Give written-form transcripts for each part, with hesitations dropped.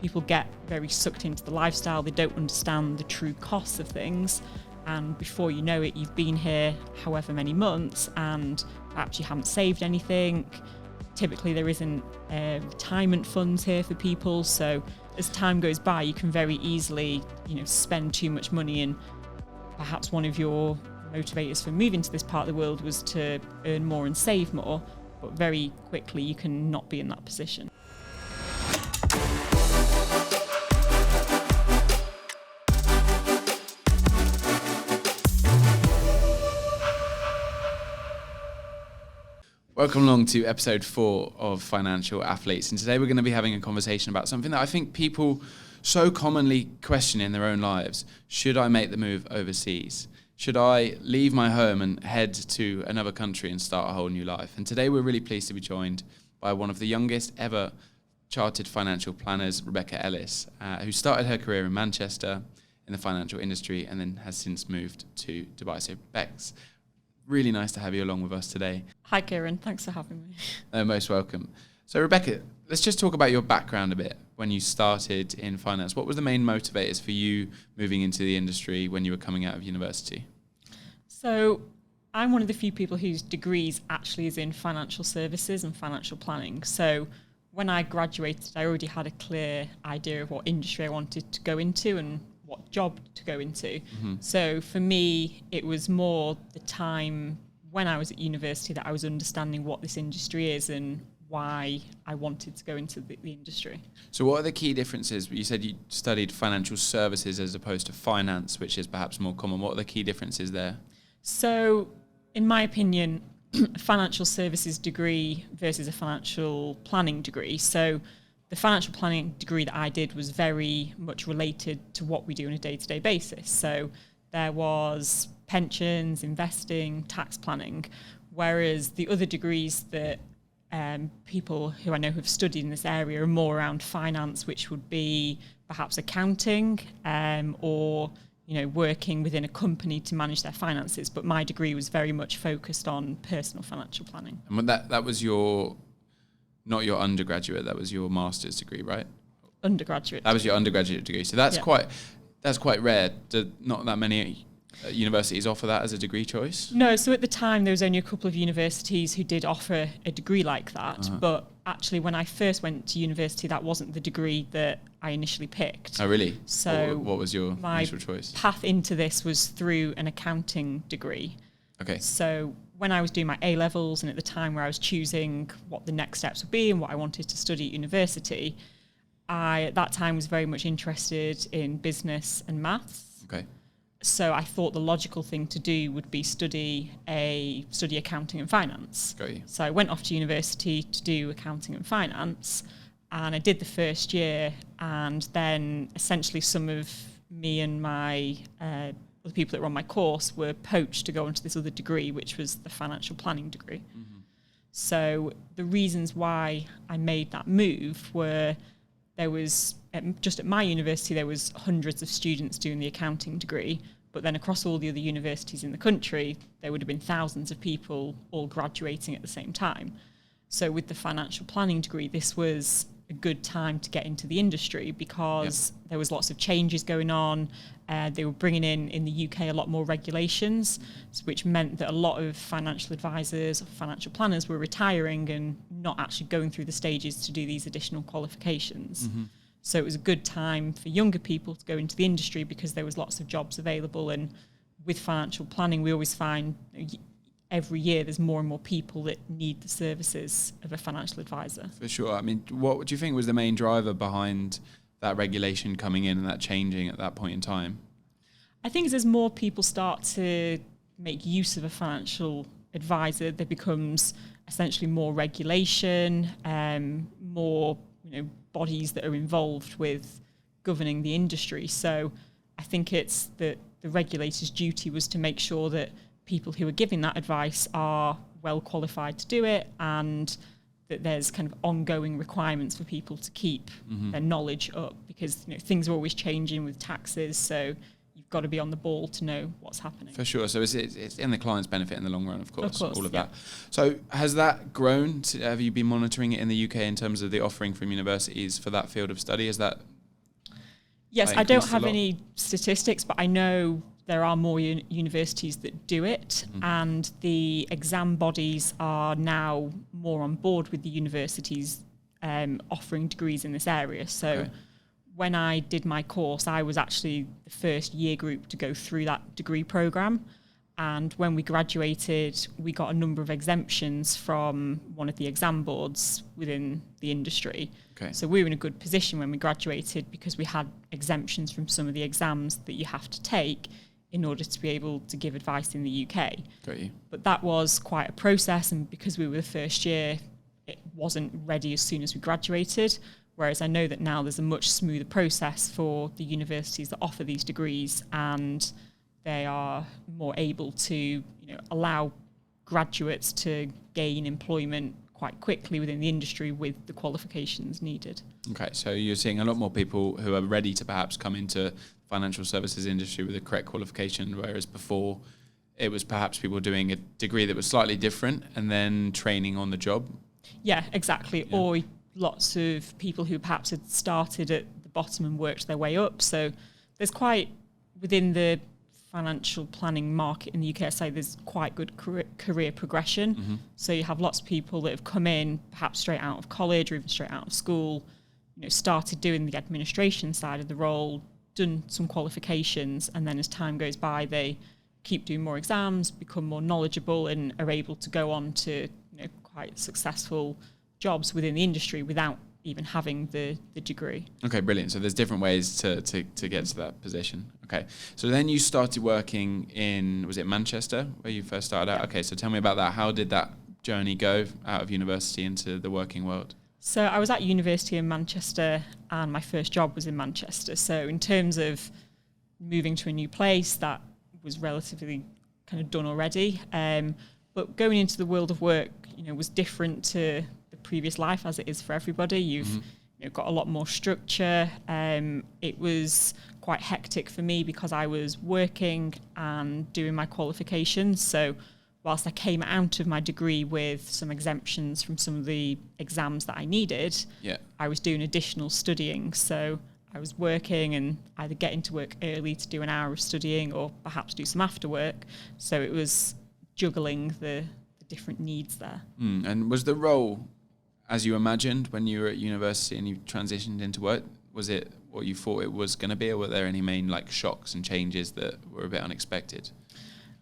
people get very sucked into the lifestyle. They don't understand the true costs of things. And before you know it, you've been here however many months and perhaps you haven't saved anything. Typically, there isn't retirement funds here for people. So as time goes by, you can very easily, spend too much money. And perhaps one of your motivators for moving to this part of the world was to earn more and save more. But very quickly, you can not be in that position. Welcome along to episode 4 of Financial Athletes, and today we're going to be having a conversation about something that I think people so commonly question in their own lives. Should I make the move overseas? Should I leave my home and head to another country and start a whole new life? And today we're really pleased to be joined by one of the youngest ever chartered financial planners, Rebecca Ellis, who started her career in Manchester in the financial industry and then has since moved to Dubai. So Bex, really nice to have you along with us today. Hi, Kieran. Thanks for having me. Most welcome. So, Rebecca, let's just talk about your background a bit. When you started in finance, what was the main motivators for you moving into the industry when you were coming out of university? So, I'm one of the few people whose degrees actually is in financial services and financial planning. So, when I graduated, I already had a clear idea of what industry I wanted to go into and what job to go into. Mm-hmm. So for me, it was more the time when I was at university that I was understanding what this industry is and why I wanted to go into the industry. So what are the key differences? You said you studied financial services as opposed to finance, which is perhaps more common. What are the key differences there? So in my opinion, a financial services degree versus a financial planning degree. So the financial planning degree that I did was very much related to what we do on a day-to-day basis. So there was pensions, investing, tax planning, whereas the other degrees that people who I know have studied in this area are more around finance, which would be perhaps accounting or working within a company to manage their finances. But my degree was very much focused on personal financial planning. And that was not your undergraduate, that was your master's degree, right? Undergraduate. That was your undergraduate degree. So that's quite rare. Not that many universities offer that as a degree choice? No, so at the time there was only a couple of universities who did offer a degree like that. Uh-huh. But actually when I first went to university, that wasn't the degree that I initially picked. Oh, really? So what was your initial choice? My path into this was through an accounting degree. Okay. So when I was doing my A-levels and at the time where I was choosing what the next steps would be and what I wanted to study at university, I at that time was very much interested in business and maths. Okay. So I thought the logical thing to do would be study accounting and finance. Got you. So I went off to university to do accounting and finance, and I did the first year, and then essentially some of me and my the people that were on my course were poached to go into this other degree, which was the financial planning degree. Mm-hmm. So the reasons why I made that move were there was, just at my university, there was hundreds of students doing the accounting degree, but then across all the other universities in the country, there would have been thousands of people all graduating at the same time. So with the financial planning degree, this was a good time to get into the industry because there was lots of changes going on. They were bringing in the UK a lot more regulations, which meant that a lot of financial advisors or financial planners were retiring and not actually going through the stages to do these additional qualifications. Mm-hmm. So it was a good time for younger people to go into the industry because there was lots of jobs available. And with financial planning, we always find every year there's more and more people that need the services of a financial advisor. For sure. I mean, what do you think was the main driver behind that regulation coming in and that changing at that point in time? I think as more people start to make use of a financial advisor, there becomes essentially more regulation, more bodies that are involved with governing the industry. So I think it's that the regulator's duty was to make sure that people who are giving that advice are well qualified to do it, and that there's kind of ongoing requirements for people to keep their knowledge up, because things are always changing with taxes, so you've got to be on the ball to know what's happening. For sure. So it's in the client's benefit in the long run, of course all of that. So has that grown? Have you been monitoring it in the UK in terms of the offering from universities for that field of study? Has that Yes, I don't have any statistics, but I know there are more universities that do it, and the exam bodies are now more on board with the universities offering degrees in this area. So when I did my course, I was actually the first year group to go through that degree programme. And when we graduated, we got a number of exemptions from one of the exam boards within the industry. Okay. So we were in a good position when we graduated because we had exemptions from some of the exams that you have to take in order to be able to give advice in the UK. Got you. But that was quite a process, and because we were the first year, it wasn't ready as soon as we graduated. Whereas I know that now there's a much smoother process for the universities that offer these degrees, and they are more able to allow graduates to gain employment quite quickly within the industry with the qualifications needed. Okay, so you're seeing a lot more people who are ready to perhaps come into financial services industry with the correct qualification, whereas before it was perhaps people doing a degree that was slightly different and then training on the job. Yeah, exactly. Yeah. Or lots of people who perhaps had started at the bottom and worked their way up. So there's quite, within the financial planning market in the UK, I say there's quite good career progression. Mm-hmm. So you have lots of people that have come in perhaps straight out of college or even straight out of school, started doing the administration side of the role, done some qualifications, and then as time goes by, they keep doing more exams, become more knowledgeable, and are able to go on to quite successful jobs within the industry without even having the degree. Okay, brilliant. So there's different ways to get to that position. Okay. So then you started working in, was it Manchester where you first started out? Yeah. Okay, so tell me about that. How did that journey go out of university into the working world? So I was at university in Manchester and my first job was in Manchester. So in terms of moving to a new place, that was relatively kind of done already. But going into the world of work, was different to the previous life as it is for everybody. You've got a lot more structure. It was quite hectic for me because I was working and doing my qualifications. So whilst I came out of my degree with some exemptions from some of the exams that I needed, I was doing additional studying. So I was working and either getting to work early to do an hour of studying or perhaps do some after work. So it was juggling the different needs there. And was the role as you imagined when you were at university and you transitioned into work? Was it what you thought it was going to be, or were there any main shocks and changes that were a bit unexpected?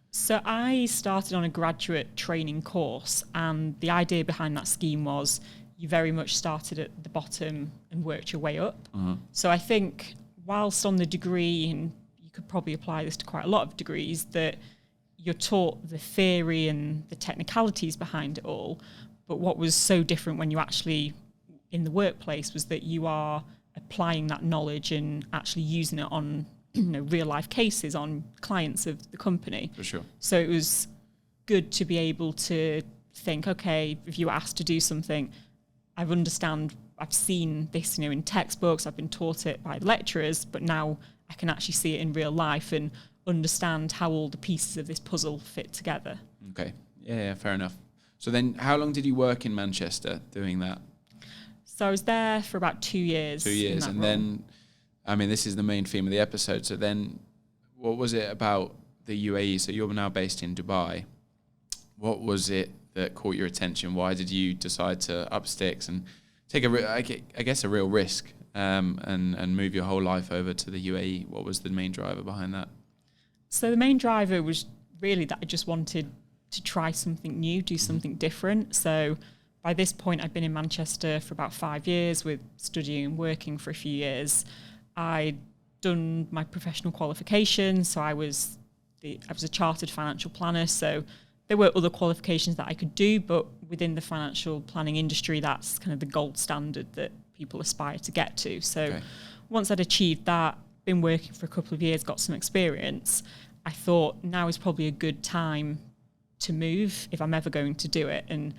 So I started on a graduate training course, and the idea behind that scheme was you very much started at the bottom and worked your way up. So I think whilst on the degree, and you could probably apply this to quite a lot of degrees, that you're taught the theory and the technicalities behind it all. But what was so different when you actually in the workplace was that you are applying that knowledge and actually using it on real life cases, on clients of the company. For sure. So it was good to be able to think, okay, if you were asked to do something, I've seen this in textbooks, I've been taught it by the lecturers, but now I can actually see it in real life and understand how all the pieces of this puzzle fit together. Okay. Yeah, fair enough. So then how long did you work in Manchester doing that? So I was there for about 2 years. 2 years. And then, this is the main theme of the episode. So then what was it about the UAE? So you're now based in Dubai. What was it that caught your attention? Why did you decide to up sticks and take a real risk and move your whole life over to the UAE? What was the main driver behind that? So the main driver was really that I just wanted to try something new, do something different. So by this point, I'd been in Manchester for about 5 years with studying and working for a few years. I'd done my professional qualifications, so I was a chartered financial planner. So there were other qualifications that I could do, but within the financial planning industry, that's kind of the gold standard that people aspire to get to. So once I'd achieved that, been working for a couple of years, got some experience, I thought now is probably a good time to move if I'm ever going to do it. And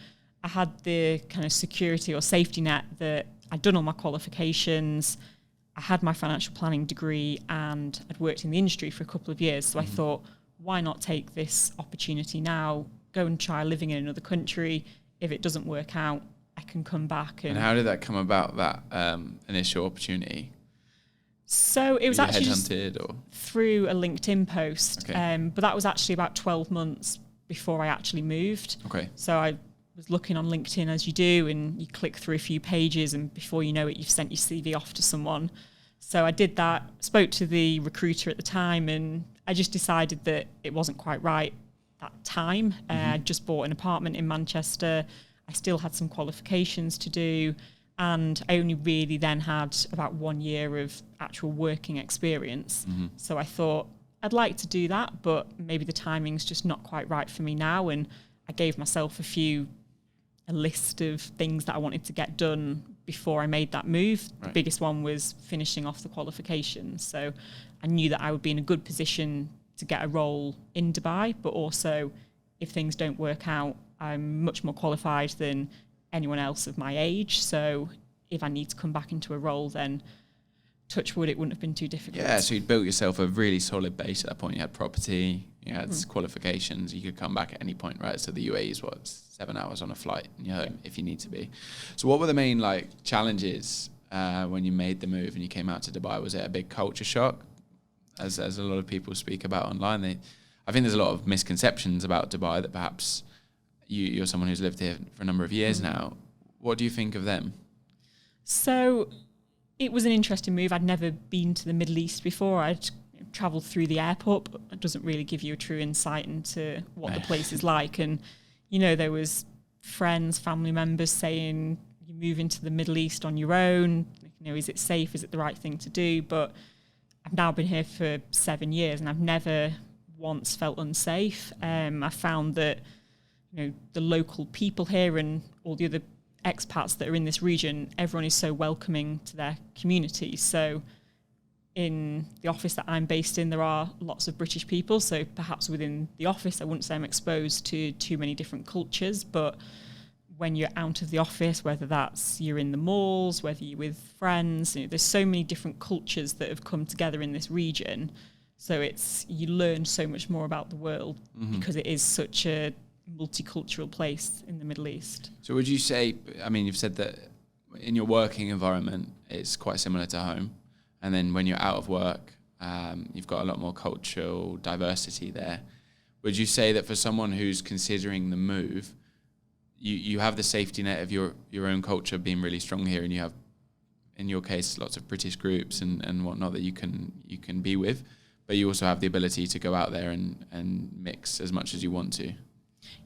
I had the kind of security or safety net that I'd done all my qualifications, I had my financial planning degree, and I'd worked in the industry for a couple of years. So I thought, why not take this opportunity now, go and try living in another country. If it doesn't work out, I can come back. And how did that come about, that initial opportunity? So it was Were you actually just headhunted or? through a LinkedIn post, Okay. but that was actually about 12 months before I actually moved. Okay. So I was looking on LinkedIn as you do, and you click through a few pages, and before you know it, you've sent your CV off to someone. So I did that, spoke to the recruiter at the time, and I just decided that it wasn't quite right that time. I just bought an apartment in Manchester. I still had some qualifications to do, and I only really then had about 1 year of actual working experience. So I thought I'd like to do that, but maybe the timing's just not quite right for me now. And I gave myself a list of things that I wanted to get done before I made that move. Right. The biggest one was finishing off the qualifications. So I knew that I would be in a good position to get a role in Dubai, but also if things don't work out, I'm much more qualified than anyone else of my age. So if I need to come back into a role, then touch wood, it wouldn't have been too difficult. Yeah, so you'd built yourself a really solid base at that point. You had property, you had qualifications, you could come back at any point, right? So the UAE is 7 hours on a flight, and you're home if you need to be. So what were the main challenges when you made the move and you came out to Dubai? Was it a big culture shock? As a lot of people speak about online, I think there's a lot of misconceptions about Dubai that perhaps you're someone who's lived here for a number of years now. What do you think of them? So it was an interesting move. I'd never been to the Middle East before. I'd travelled through the airport, but it doesn't really give you a true insight into what the place is like. And, there was friends, family members saying, you move into the Middle East on your own. Is it safe? Is it the right thing to do? But I've now been here for 7 years and I've never once felt unsafe. I found that, the local people here and all the other expats that are in this region, everyone is so welcoming to their community. So in the office that I'm based in, there are lots of British people. So perhaps within the office, I wouldn't say I'm exposed to too many different cultures, but when you're out of the office, whether that's you're in the malls, whether you're with friends, there's so many different cultures that have come together in this region. So you learn so much more about the world because it is such a multicultural place in the Middle East. So would you say, you've said that in your working environment, it's quite similar to home. And then when you're out of work, you've got a lot more cultural diversity there. Would you say that for someone who's considering the move, you have the safety net of your own culture being really strong here, and you have, in your case, lots of British groups and whatnot that you can be with, but you also have the ability to go out there and mix as much as you want to?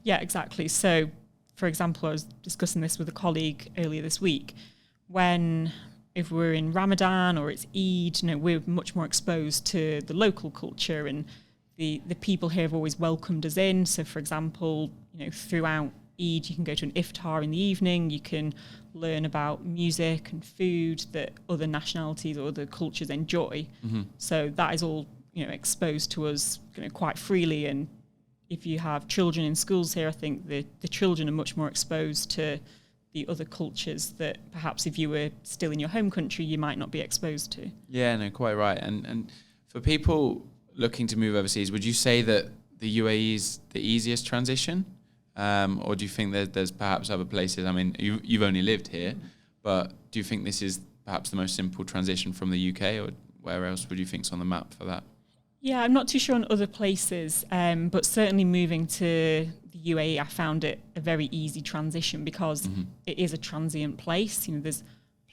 Yeah, exactly. So, for example, I was discussing this with a colleague earlier this week. If we're in Ramadan or it's Eid, we're much more exposed to the local culture, and the people here have always welcomed us in. So, for example, throughout Eid, you can go to an iftar in the evening, you can learn about music and food that other nationalities or other cultures enjoy. So that is all, exposed to us quite freely. And if you have children in schools here, I think the children are much more exposed to the other cultures that perhaps if you were still in your home country, you might not be exposed to. Yeah, no, quite right. And for people looking to move overseas, would you say that the UAE is the easiest transition? Or do you think that there's perhaps other places? You've only lived here, but do you think this is perhaps the most simple transition from the UK, or where else would you think's on the map for that? Yeah, I'm not too sure on other places, but certainly moving to the UAE, I found it a very easy transition because it is a transient place. There's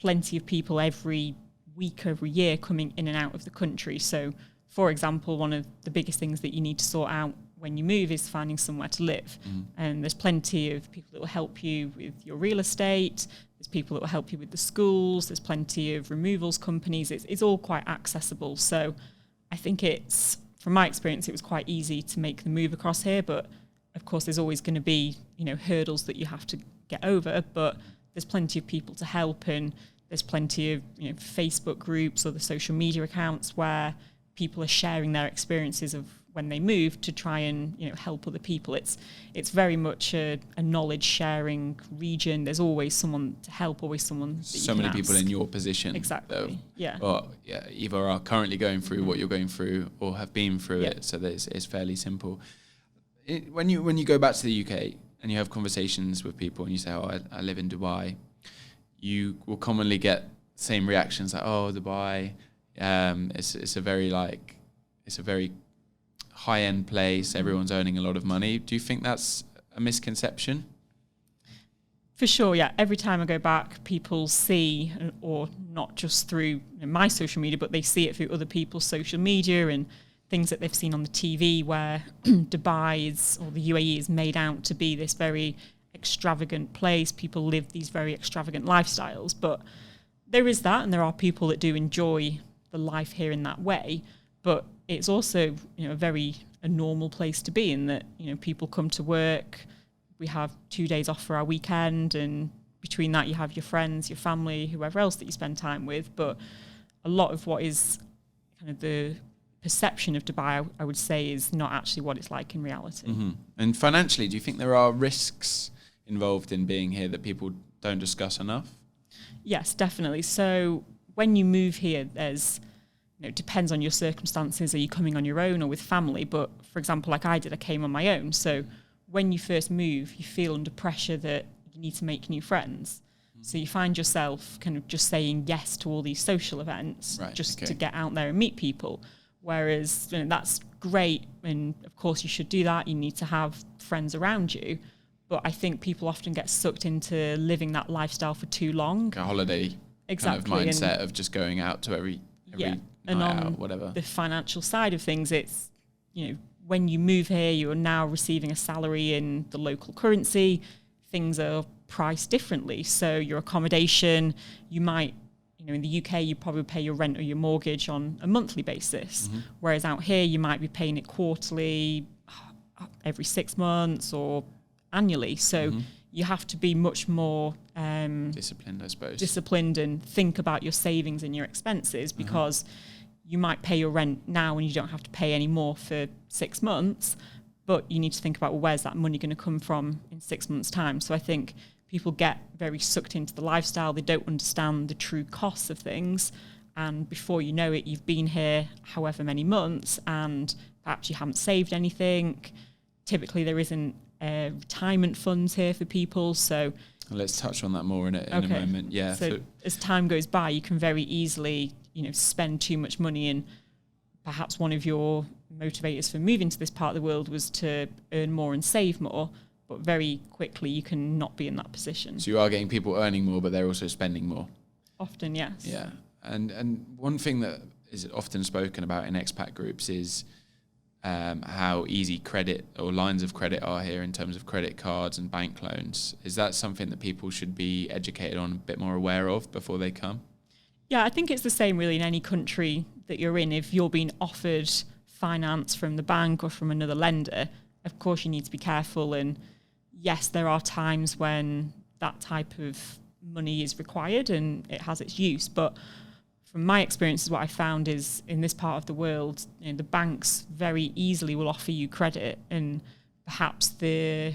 plenty of people every week, every year coming in and out of the country. So, for example, one of the biggest things that you need to sort out when you move is finding somewhere to live. And there's plenty of people that will help you with your real estate. There's people that will help you with the schools. There's plenty of removals companies. It's all quite accessible. So I think from my experience, it was quite easy to make the move across here. But of course, there's always going to be, hurdles that you have to get over. But there's plenty of people to help, and there's plenty of, Facebook groups or the social media accounts where people are sharing their experiences of when they move to try and help other people. It's very much a knowledge sharing region. There's always someone to help, always someone that so many people in your position. Exactly. Either are currently going through what you're going through or have been through it. So it's fairly simple. When you go back to the UK and you have conversations with people and you say, I live in Dubai, you will commonly get the same reactions like, oh, Dubai, It's a very high end place. Everyone's earning a lot of money. Do you think that's a misconception? For sure, yeah. Every time I go back, people see, or not just through my social media, but they see it through other people's social media and things that they've seen on the TV, where Dubai or the UAE is made out to be this very extravagant place. People live these very extravagant lifestyles, but there is that, and there are people that do enjoy the life here in that way. But it's also, a normal place to be, in that, people come to work. We have 2 days off for our weekend, and between that you have your friends, your family, whoever else that you spend time with. But a lot of what is kind of the perception of Dubai, I would say, is not actually what it's like in reality. Mm-hmm. And financially, do you think there are risks involved in being here that people don't discuss enough? Yes, definitely. So when you move here, there's, it depends on your circumstances. Are you coming on your own or with family? But for example, like I did, I came on my own. So when you first move, you feel under pressure that you need to make new friends. So you find yourself kind of just saying yes to all these social events to get out there and meet people. Whereas that's great, and of course you should do that. You need to have friends around you. But I think people often get sucked into living that lifestyle for too long. Like a holiday kind of mindset of just going out to every night out, whatever. The financial side of things, it's, when you move here, you're now receiving a salary in the local currency. Things are priced differently. So your accommodation, you might, in the UK, you probably pay your rent or your mortgage on a monthly basis. Mm-hmm. Whereas out here, you might be paying it quarterly, every 6 months, or annually. So you have to be much more disciplined, I suppose. Disciplined, and think about your savings and your expenses, because you might pay your rent now and you don't have to pay any more for 6 months, but you need to think about, well, where's that money going to come from in 6 months' time? So I think people get very sucked into the lifestyle. They don't understand the true costs of things. And before you know it, you've been here however many months and perhaps you haven't saved anything. Typically, there isn't retirement funds here for people. So let's touch on that more in a moment. Yeah. So as time goes by, you can very easily, spend too much money, and perhaps one of your motivators for moving to this part of the world was to earn more and save more, but very quickly you can not be in that position. So you are getting people earning more, but they're also spending more. Often, yes. Yeah. And one thing that is often spoken about in expat groups is how easy credit or lines of credit are here in terms of credit cards and bank loans. Is that something that people should be educated on, a bit more aware of before they come? Yeah, I think it's the same really in any country that you're in. If you're being offered finance from the bank or from another lender, of course you need to be careful. And yes, there are times when that type of money is required and it has its use. But from my experiences, what I found is in this part of the world, the banks very easily will offer you credit, and perhaps the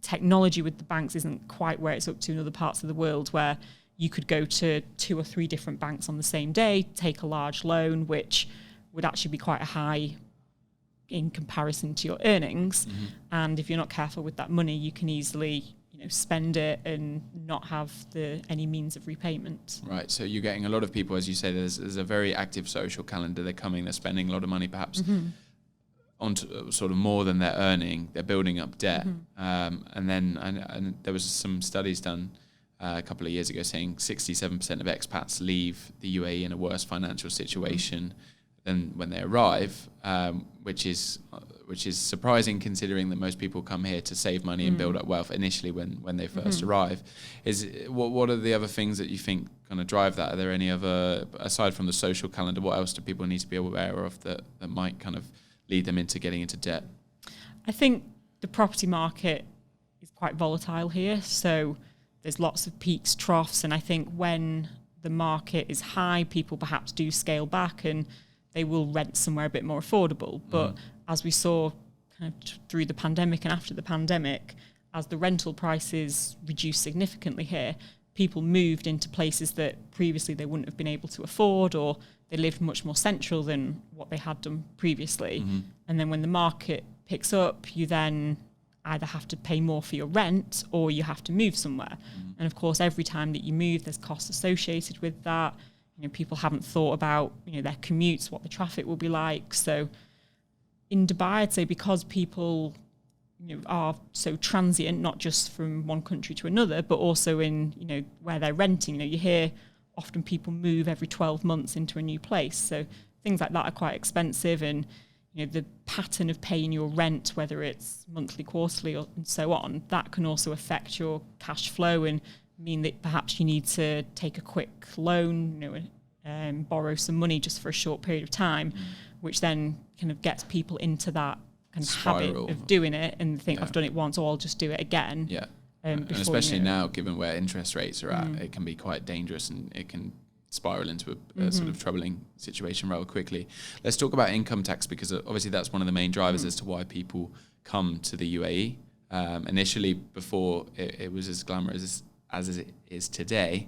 technology with the banks isn't quite where it's up to in other parts of the world, where you could go to 2 or 3 different banks on the same day, take a large loan, which would actually be quite a high in comparison to your earnings. Mm-hmm. And if you're not careful with that money, you can easily spend it and not have any means of repayment. Right. So you're getting a lot of people, as you say, there's a very active social calendar. They're coming, they're spending a lot of money, perhaps on sort of more than they're earning. They're building up debt. And there was some studies done a couple of years ago saying 67% of expats leave the UAE in a worse financial situation than when they arrive, which is surprising considering that most people come here to save money and build up wealth initially when they first arrive. What are the other things that you think kind of drive that? Are there any other, aside from the social calendar, what else do people need to be aware of that might kind of lead them into getting into debt? I think the property market is quite volatile here, so there's lots of peaks, troughs, and I think when the market is high, people perhaps do scale back and they will rent somewhere a bit more affordable. But as we saw kind of through the pandemic and after the pandemic, as the rental prices reduced significantly here, people moved into places that previously they wouldn't have been able to afford, or they lived much more central than what they had done previously. And then when the market picks up, you then either have to pay more for your rent or you have to move somewhere. And of course, every time that you move, there's costs associated with that. people haven't thought about, their commutes, what the traffic will be like. So in Dubai, I'd say because people are so transient, not just from one country to another, but also in, where they're renting. You hear often people move every 12 months into a new place. So things like that are quite expensive, and the pattern of paying your rent, whether it's monthly, quarterly, and so on, that can also affect your cash flow and mean that perhaps you need to take a quick loan, borrow some money just for a short period of time, which then kind of gets people into that kind of spiral habit of doing it and think, I've done it once, or I'll just do it again. Yeah. And especially now, given where interest rates are at, it can be quite dangerous, and it can spiral into a sort of troubling situation rather quickly. Let's talk about income tax, because obviously that's one of the main drivers as to why people come to the UAE. Initially, before it was as glamorous as it is today,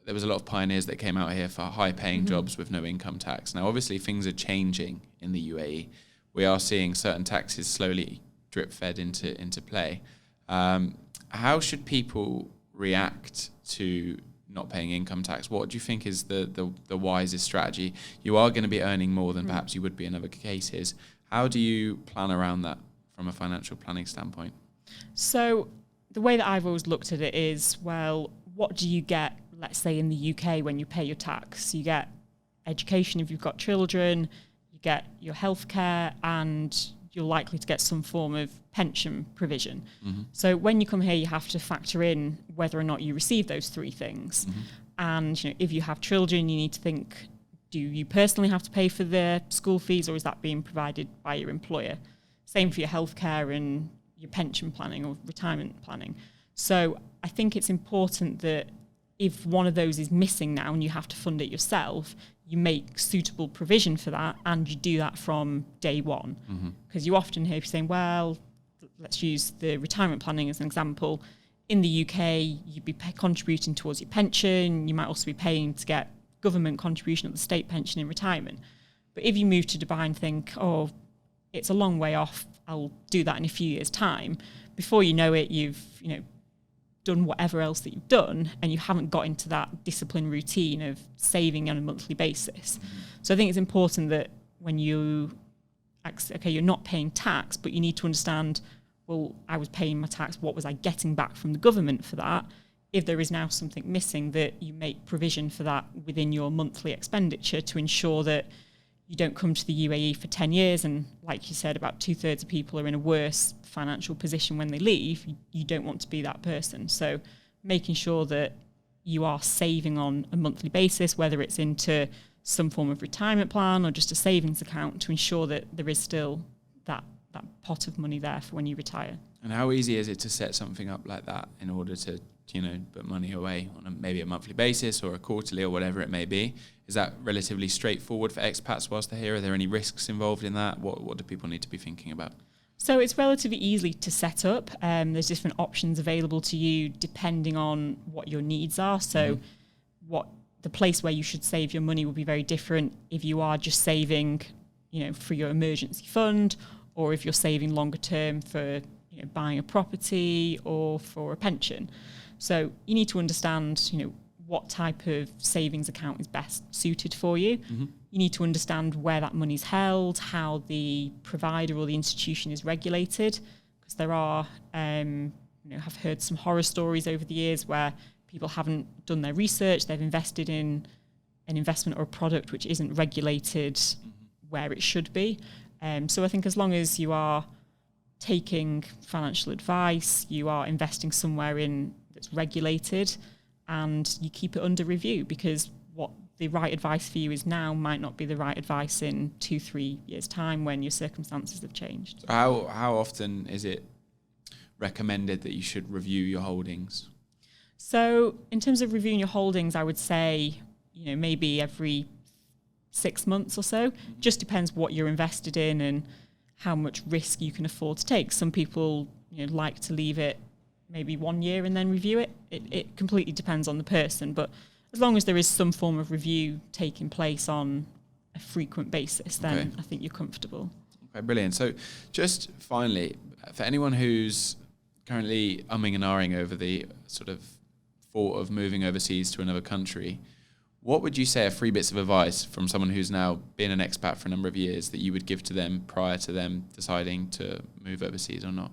there was a lot of pioneers that came out here for high-paying jobs with no income tax. Now, obviously, things are changing in the UAE. We are seeing certain taxes slowly drip-fed into play. How should people react to not paying income tax? What do you think is the wisest strategy? You are going to be earning more than perhaps you would be in other cases. How do you plan around that from a financial planning standpoint? So the way that I've always looked at it is, well, what do you get, let's say, in the UK when you pay your tax? You get education if you've got children, you get your healthcare, and you're likely to get some form of pension provision. So when you come here, you have to factor in whether or not you receive those three things. And if you have children, you need to think, do you personally have to pay for their school fees, or is that being provided by your employer? Same for your healthcare and your pension planning or retirement planning. So I think it's important that if one of those is missing now and you have to fund it yourself, you make suitable provision for that, and you do that from day one. Because you often hear people saying, well, let's use the retirement planning as an example. In the UK, you'd be contributing towards your pension. You might also be paying to get government contribution of the state pension in retirement. But if you move to Dubai and think, oh, it's a long way off, I'll do that in a few years' time, before you know it, you've done whatever else that you've done, and you haven't got into that disciplined routine of saving on a monthly basis. So I think it's important that when you're not paying tax, but you need to understand, well, I was paying my tax, what was I getting back from the government for that? If there is now something missing, that you make provision for that within your monthly expenditure to ensure that you don't come to the UAE for 10 years and, like you said, about 2/3 of people are in a worse financial position when they leave. You don't want to be that person. So making sure that you are saving on a monthly basis, whether it's into some form of retirement plan or just a savings account, to ensure that there is still that pot of money there for when you retire. And how easy is it to set something up like that in order to, put money away on maybe a monthly basis or a quarterly or whatever it may be? Is that relatively straightforward for expats whilst they're here? Are there any risks involved in that? What do people need to be thinking about? So it's relatively easy to set up. There's different options available to you depending on what your needs are. So what the place where you should save your money will be very different if you are just saving, for your emergency fund, or if you're saving longer term for buying a property or for a pension. So you need to understand, what type of savings account is best suited for you. You need to understand where that money's held, how the provider or the institution is regulated, because there are, I've heard some horror stories over the years where people haven't done their research, they've invested in an investment or a product which isn't regulated where it should be. So I think as long as you are taking financial advice, you are investing somewhere that's regulated, and you keep it under review, because what the right advice for you is now might not be the right advice in 2-3 years' time when your circumstances have changed. So how often is it recommended that you should review your holdings? So in terms of reviewing your holdings, I would say, maybe every 6 months or so. Just depends what you're invested in and how much risk you can afford to take. Some people like to leave it maybe 1 year and then review it. It completely depends on the person, but as long as there is some form of review taking place on a frequent basis, then I think you're comfortable. Okay, brilliant. So just finally, for anyone who's currently umming and ahhing over the sort of thought of moving overseas to another country, What would you say are 3 bits of advice from someone who's now been an expat for a number of years that you would give to them prior to them deciding to move overseas or not?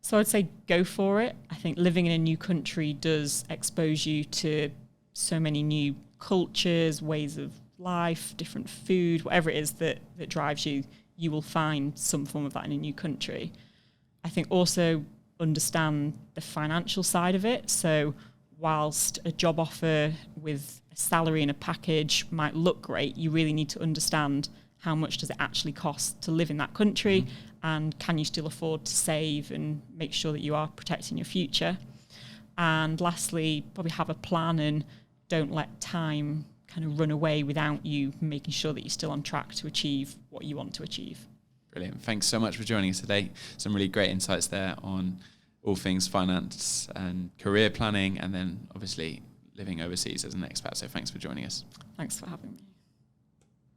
So I'd say go for it. I think living in a new country does expose you to so many new cultures, ways of life, different food, whatever it is that drives you, you will find some form of that in a new country. I think also understand the financial side of it. So whilst a job offer with a salary and a package might look great, you really need to understand how much does it actually cost to live in that country, and can you still afford to save and make sure that you are protecting your future. And lastly, probably have a plan and don't let time kind of run away without you making sure that you're still on track to achieve what you want to achieve. Brilliant. Thanks so much for joining us today. Some really great insights there on all things finance and career planning, and then obviously living overseas as an expat. So thanks for joining us. Thanks for having me.